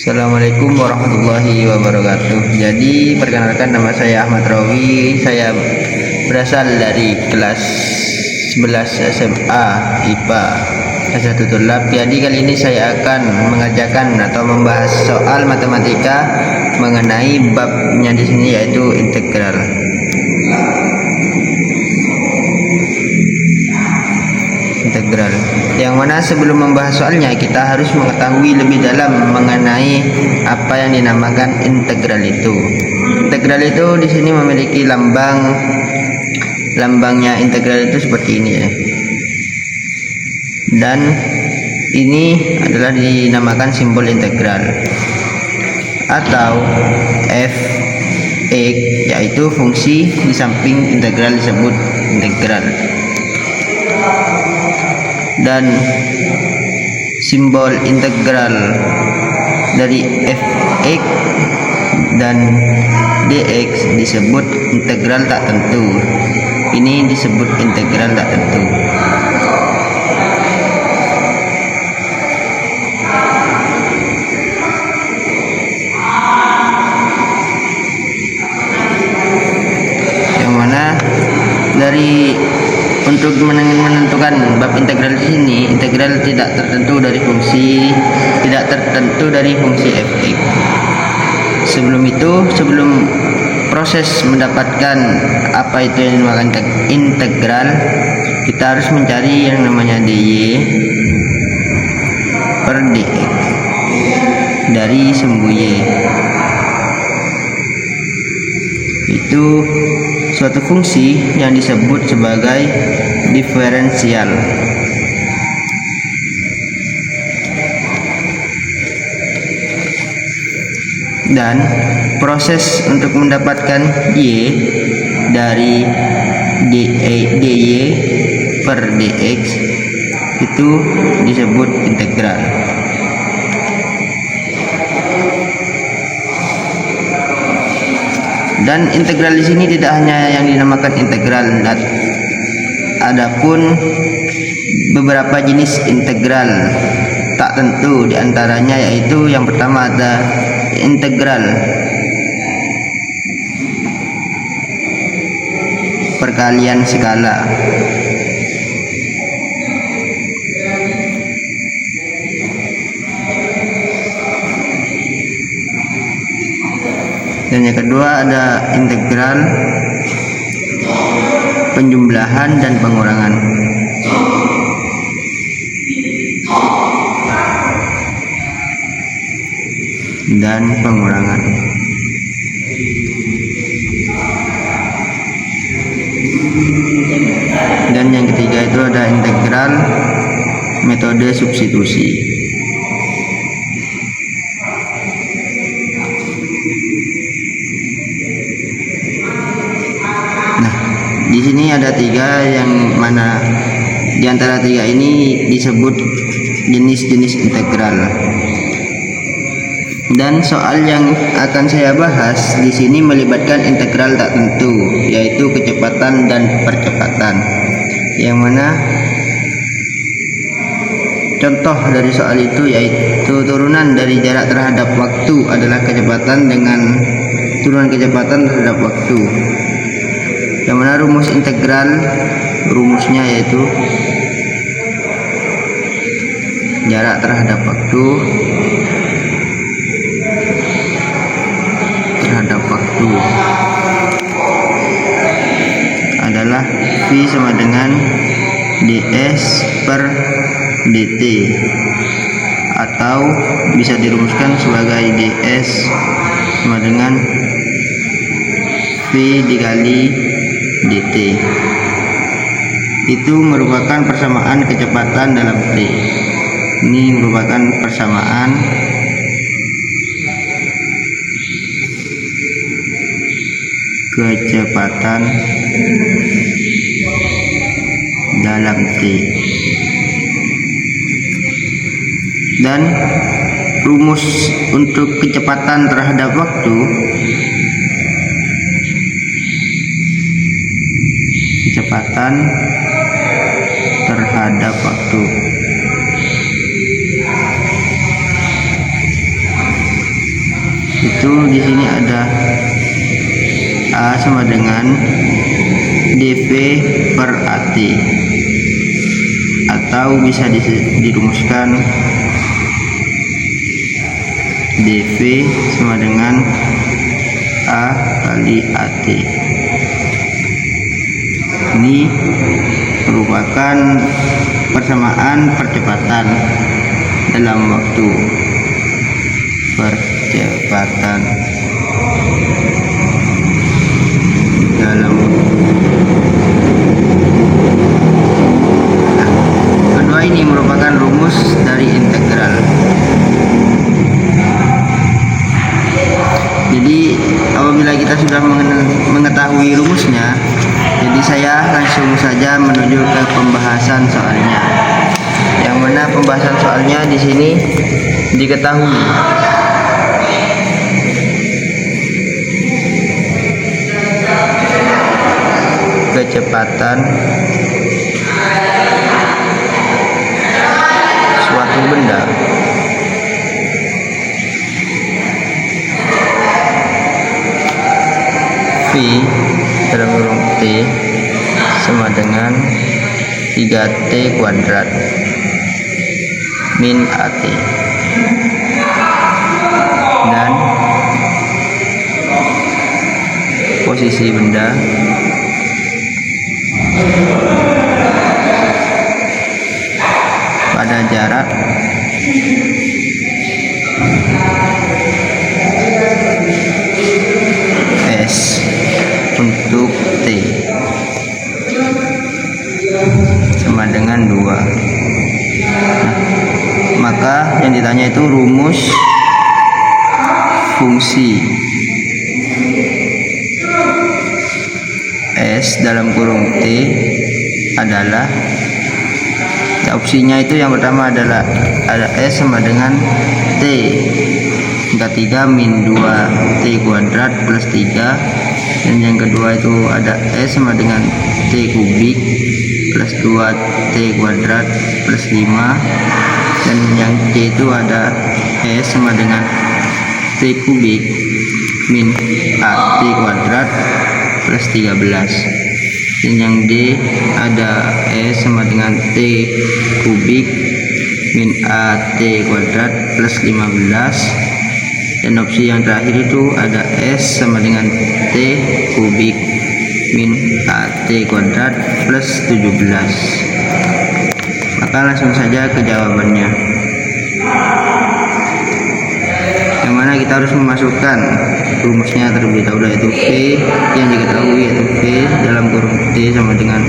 Assalamualaikum warahmatullahi wabarakatuh. Jadi perkenalkan, nama saya Ahmad Rawi. Saya berasal dari kelas 11 SMA IPA S1 Tulab. Jadi kali ini saya akan mengerjakan atau membahas soal matematika mengenai babnya di sini, yaitu integral. Yang mana sebelum membahas soalnya kita harus mengetahui lebih dalam mengenai apa yang dinamakan integral itu. Integral itu di sini memiliki lambangnya integral itu seperti ini ya. Dan ini adalah dinamakan simbol integral atau f(x), yaitu fungsi di samping integral disebut integral. Dan simbol integral dari f(x) dan dx disebut integral tak tentu. Ini disebut integral tak tentu. Yang mana dari untuk menentukan bab integral di sini, integral tidak tertentu dari fungsi, tidak tertentu dari fungsi f(x). Sebelum proses mendapatkan apa itu yang dinamakan integral, kita harus mencari yang namanya dy per dx dari sumbu y. Itu suatu fungsi yang disebut sebagai diferensial. Dan proses untuk mendapatkan y dari dy per dx itu disebut integral. Dan integral di sini tidak hanya yang dinamakan integral, adapun beberapa jenis integral tak tentu, diantaranya yaitu yang pertama ada integral perkalian skala. Dan yang kedua ada integral penjumlahan dan pengurangan. Dan yang ketiga itu ada integral metode substitusi. Di sini ada tiga, yang mana di antara tiga ini disebut jenis-jenis integral. Dan soal yang akan saya bahas di sini melibatkan integral tak tentu, yaitu kecepatan dan percepatan. Yang mana contoh dari soal itu yaitu turunan dari jarak terhadap waktu adalah kecepatan dengan turunan kecepatan terhadap waktu. Yang mana rumus integral, rumusnya yaitu jarak terhadap waktu adalah V sama dengan ds per dt, atau bisa dirumuskan sebagai ds sama dengan V dikali dt. Itu merupakan persamaan kecepatan dalam t. Ini merupakan persamaan kecepatan dalam t. Dan rumus untuk kecepatan terhadap waktu, itu di sini ada A sama dengan dV per AT, atau bisa dirumuskan dV sama dengan A kali AT. Ini merupakan persamaan percepatan dalam waktu. Percepatan dalam kedua ini merupakan rumus dari integral. Jadi apabila kita sudah mengetahui rumusnya, jadi saya langsung saja menuju ke pembahasan soalnya. Yang mana pembahasan soalnya di sini diketahui kecepatan suatu benda V dalam kurung T sama dengan 3T kuadrat min AT, dan posisi benda pada jarak S untuk T sama dengan 2. Nah, maka yang ditanya itu rumus fungsi S dalam kurung T adalah, ya, opsinya itu yang pertama adalah ada S sama dengan T tingkat 3 min 2T kuadrat plus 3, dan yang kedua itu ada S sama dengan T kubik plus 2T kuadrat plus 5, dan yang C itu ada S sama dengan T kubik min AT kuadrat plus 13, dan yang D ada S sama dengan T kubik min AT kuadrat plus 15, dan opsi yang terakhir itu ada S sama dengan T kubik min AT kuadrat plus 17. Maka langsung saja ke jawabannya, yang mana kita harus memasukkan rumusnya terlebih dahulu, yaitu V yang diketahui, yaitu V dalam kurung T sama dengan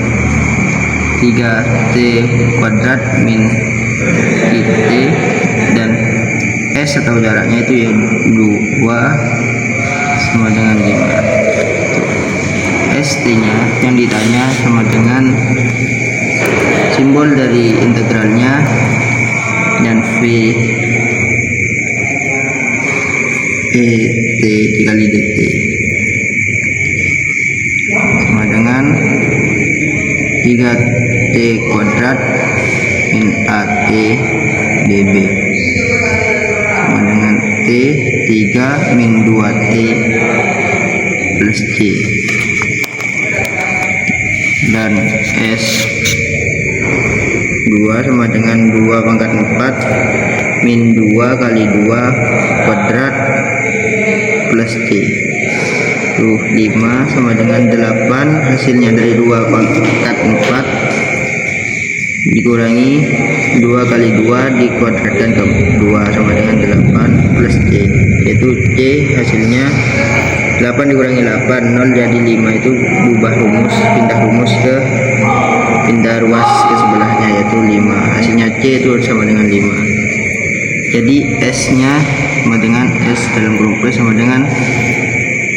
3T kuadrat min IT, dan S atau jaraknya itu ya 2 sama dengan 5. ST nya yang ditanya sama dengan simbol dari integralnya, dan V ET dikali DT sama dengan 3T kuadrat min AT dB sama dengan T 3 min 2T plus C, dan S 2 sama dengan 2 pangkat 4 min 2 kali 2 kuadrat plus C. Tuh 5 sama dengan 8, hasilnya dari 2 pangkat 4 dikurangi 2 kali 2 dikuadratkan ke 2 sama dengan 8 plus C, yaitu C hasilnya 8 dikurangi 8 0, jadi 5 itu berubah rumus, pindah ruas ke sebelahnya, yaitu 5. Hasilnya C itu sama dengan 5. Jadi S nya sama dengan S dalam kurung P sama dengan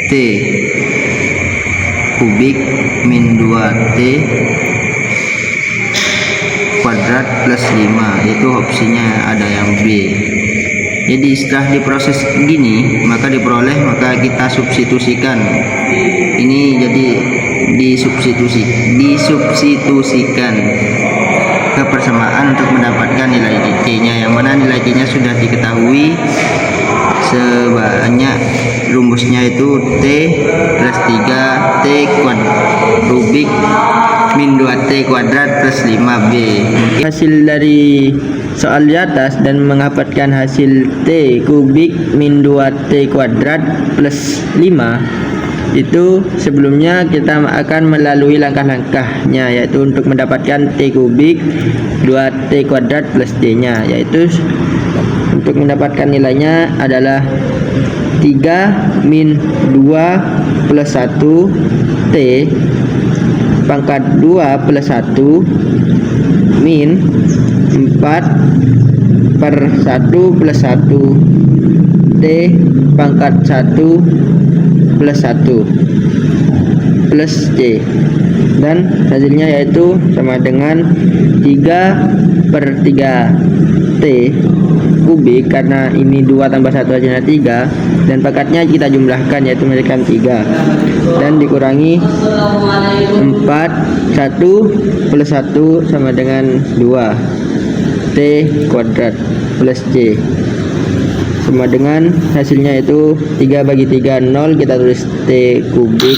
T kubik min 2T kuadrat plus 5, itu opsinya ada yang B. Jadi setelah diproses gini maka kita substitusikan ini, jadi disubstitusikan ke persamaan untuk mendapatkan nilai C nya, yang mana nilai C nya sudah diketahui sebanyak kuadrat plus 5b. Hasil dari soal di atas dan mendapatkan hasil T kubik min 2T kuadrat plus 5, itu sebelumnya kita akan melalui langkah-langkahnya, yaitu untuk mendapatkan T kubik 2T kuadrat plus D nya, yaitu untuk mendapatkan nilainya adalah 3 min 2 plus 1 T pangkat 2 plus 1 min 4 per 1 plus 1 T pangkat 1 plus 1 plus C, dan hasilnya yaitu sama dengan 3 per 3 T kubik, karena ini 2 tambah 1 hasilnya 3, dan pangkatnya kita jumlahkan yaitu menjadikan 3, dan dikurangi 4 1 plus 1 sama dengan 2 T kuadrat plus C, sama dengan hasilnya itu 3 bagi 3 0, kita tulis T kubik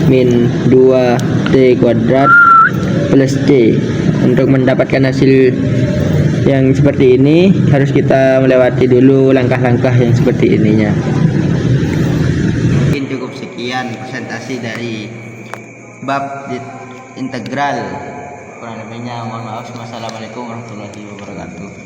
min 2 T kuadrat plus C. Untuk mendapatkan hasil yang seperti ini harus kita melewati dulu langkah-langkah yang seperti ininya. Mungkin cukup sekian presentasi dari bab integral. Kurang lebihnya mohon maaf. Wassalamualaikum warahmatullahi wabarakatuh.